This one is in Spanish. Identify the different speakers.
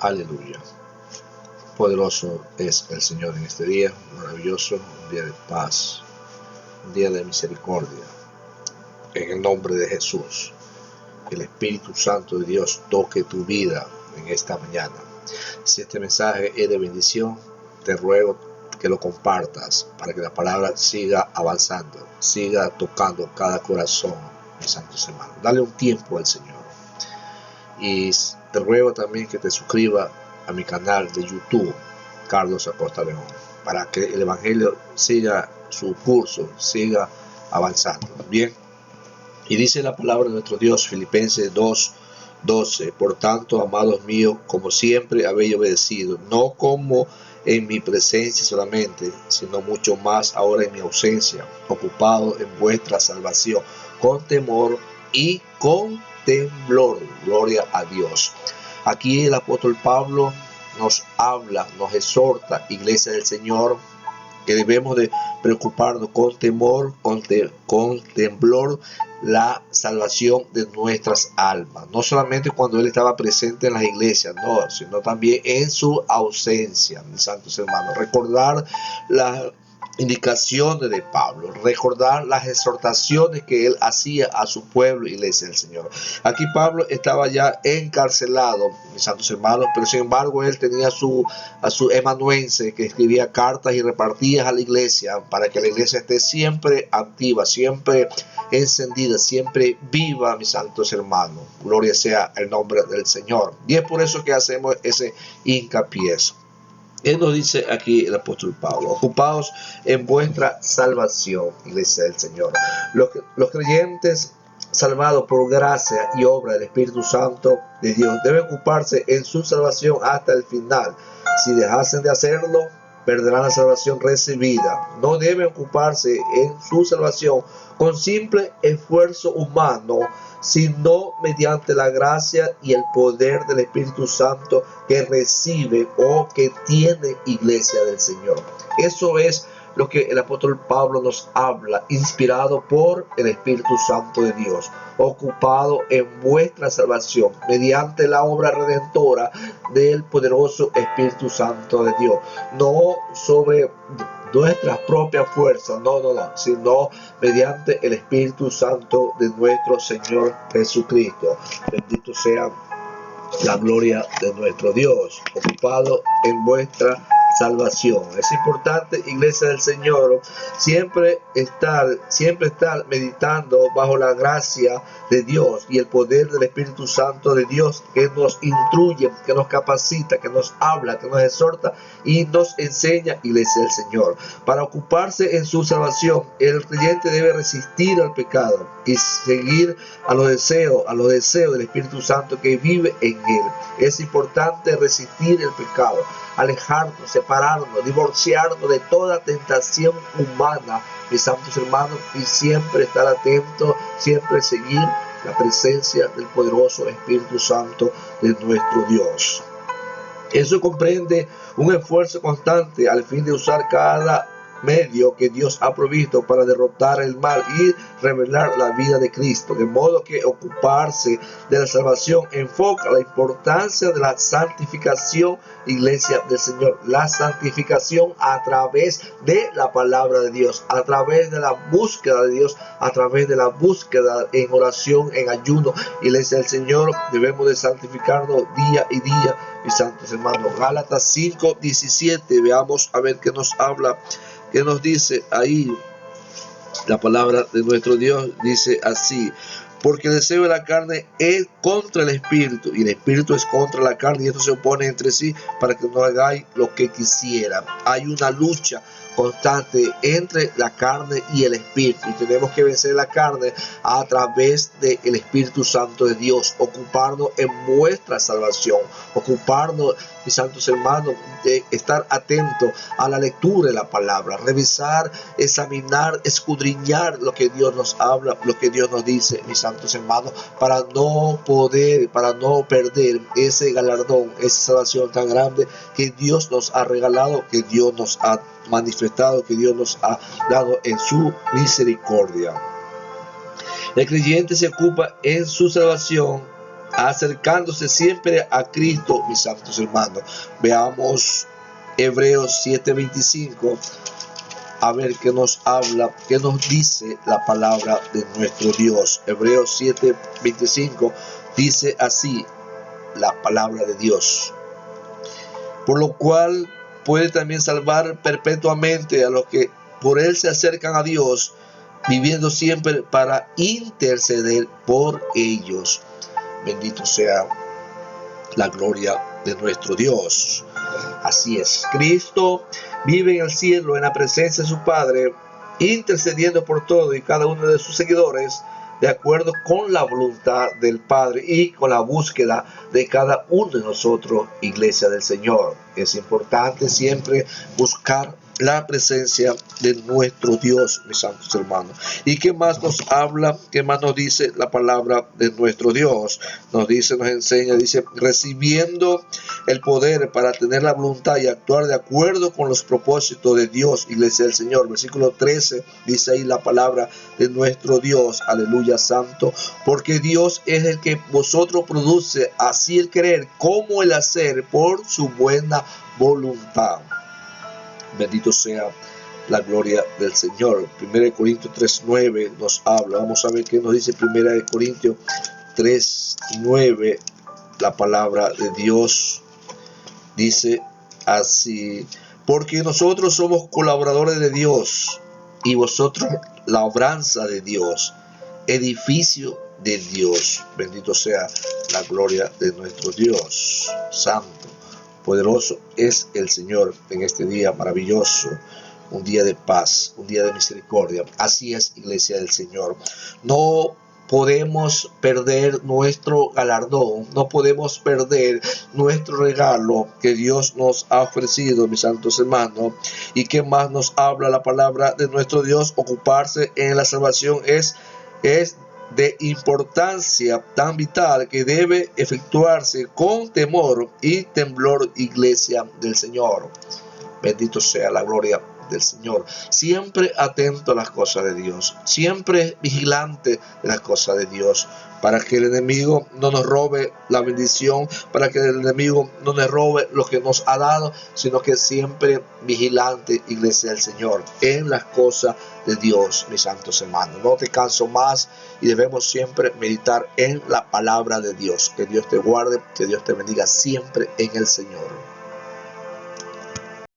Speaker 1: Aleluya. Poderoso es el Señor en este día, maravilloso, un día de paz, un día de misericordia. En el nombre de Jesús, el Espíritu Santo de Dios toque tu vida en esta mañana. Si este mensaje es de bendición, te ruego que lo compartas para que la palabra siga avanzando, siga tocando cada corazón, mis santos hermanos. Dale un tiempo al Señor. Y te ruego también que te suscribas a mi canal de YouTube, Carlos Acosta León, para que el Evangelio siga su curso, siga avanzando. Bien, y dice la palabra de nuestro Dios, Filipenses 2:12, por tanto, amados míos, como siempre habéis obedecido, no como en mi presencia solamente, sino mucho más ahora en mi ausencia, ocupado en vuestra salvación, con temor y con temblor. Gloria a Dios. Aquí el apóstol Pablo nos habla, nos exhorta, iglesia del Señor, que debemos de preocuparnos con temor, con temblor, la salvación de nuestras almas. No solamente cuando él estaba presente en las iglesias, no, sino también en su ausencia, mis santos hermanos. Recordar las indicaciones de Pablo, recordar las exhortaciones que él hacía a su pueblo, iglesia del Señor. Aquí Pablo estaba ya encarcelado, mis santos hermanos, pero sin embargo él tenía a su amanuense que escribía cartas y repartía a la iglesia para que la iglesia esté siempre activa, siempre encendida, siempre viva, mis santos hermanos. Gloria sea el nombre del Señor. Y es por eso que hacemos ese hincapié. Él nos dice aquí el apóstol Pablo, ocupados en vuestra salvación, iglesia del Señor. Los creyentes salvados por gracia y obra del Espíritu Santo de Dios deben ocuparse en su salvación hasta el final. Si dejasen de hacerlo, perderán la salvación recibida. No deben ocuparse en su salvación con simple esfuerzo humano, sino mediante la gracia y el poder del Espíritu Santo que recibe o que tiene iglesia del Señor. Eso es lo que el apóstol Pablo nos habla, inspirado por el Espíritu Santo de Dios, ocupado en vuestra salvación mediante la obra redentora del poderoso Espíritu Santo de Dios, no sobre nuestras propias fuerzas, no, sino mediante el Espíritu Santo de nuestro Señor Jesucristo. Bendito sea la gloria de nuestro Dios, ocupado en vuestra salvación. Es importante, iglesia del Señor, siempre estar meditando bajo la gracia de Dios y el poder del Espíritu Santo de Dios, que nos instruye, que nos capacita, que nos habla, que nos exhorta y nos enseña, iglesia del Señor. Para ocuparse en su salvación, el creyente debe resistir al pecado y seguir a los deseos del Espíritu Santo que vive en él. Es importante resistir el pecado, alejarnos, separarnos, divorciarnos de toda tentación humana, mis santos hermanos, y siempre estar atentos, siempre seguir la presencia del poderoso Espíritu Santo de nuestro Dios. Eso comprende un esfuerzo constante al fin de usar cada medio que Dios ha provisto para derrotar el mal y revelar la vida de Cristo, de modo que ocuparse de la salvación enfoca la importancia de la santificación, iglesia del Señor, la santificación a través de la palabra de Dios, a través de la búsqueda de Dios, a través de la búsqueda en oración, en ayuno, iglesia del Señor. Debemos de santificarnos día y día, mis santos hermanos. Gálatas 5:17, veamos a ver qué nos habla. ¿Qué nos dice ahí? La palabra de nuestro Dios dice así: porque el deseo de la carne es contra el espíritu y el espíritu es contra la carne, y esto se opone entre sí para que no hagáis lo que quisieran. Hay una lucha constante entre la carne y el espíritu, y tenemos que vencer la carne a través del Espíritu Santo de Dios, ocuparnos en vuestra salvación, ocuparnos, mis santos hermanos, de estar atentos a la lectura de la palabra, revisar, examinar, escudriñar lo que Dios nos habla, lo que Dios nos dice, mis santos hermanos, para no perder ese galardón, esa salvación tan grande que Dios nos ha regalado, que Dios nos ha manifestado, que Dios nos ha dado en su misericordia. El creyente se ocupa en su salvación acercándose siempre a Cristo, mis santos hermanos. Veamos Hebreos 7:25, a ver qué nos habla, qué nos dice la palabra de nuestro Dios. Hebreos 7:25 dice así la palabra de Dios: por lo cual puede también salvar perpetuamente a los que por él se acercan a Dios, viviendo siempre para interceder por ellos. Bendito sea la gloria de nuestro Dios. Así es, Cristo vive en el cielo en la presencia de su Padre, intercediendo por todo y cada uno de sus seguidores, de acuerdo con la voluntad del Padre y con la búsqueda de cada uno de nosotros, iglesia del Señor. Es importante siempre buscar la presencia de nuestro Dios, mis santos hermanos. ¿Y qué más nos habla? ¿Qué más nos dice la palabra de nuestro Dios? Nos dice, nos enseña, dice, recibiendo el poder para tener la voluntad y actuar de acuerdo con los propósitos de Dios, iglesia del Señor. Versículo 13 dice ahí la palabra de nuestro Dios, aleluya, santo, porque Dios es el que vosotros produce así el querer como el hacer por su buena voluntad. Bendito sea la gloria del Señor. 1 Corintios 3:9 nos habla. Vamos a ver qué nos dice 1 Corintios 3:9. La palabra de Dios dice así: porque nosotros somos colaboradores de Dios y vosotros la obranza de Dios, edificio de Dios. Bendito sea la gloria de nuestro Dios. Santo, poderoso es el Señor en este día maravilloso, un día de paz, un día de misericordia. Así es, iglesia del Señor. No podemos perder nuestro galardón, no podemos perder nuestro regalo que Dios nos ha ofrecido, mis santos hermanos. ¿Y qué más nos habla la palabra de nuestro Dios? Ocuparse en la salvación es de importancia tan vital que debe efectuarse con temor y temblor, iglesia del Señor. Bendito sea la gloria del Señor. Siempre atento a las cosas de Dios, siempre vigilante de las cosas de Dios, para que el enemigo no nos robe la bendición, para que el enemigo no nos robe lo que nos ha dado, sino que siempre vigilante, iglesia del Señor, en las cosas de Dios, mis santos hermanos. No te canso más y debemos siempre meditar en la palabra de Dios. Que Dios te guarde, que Dios te bendiga siempre en el Señor.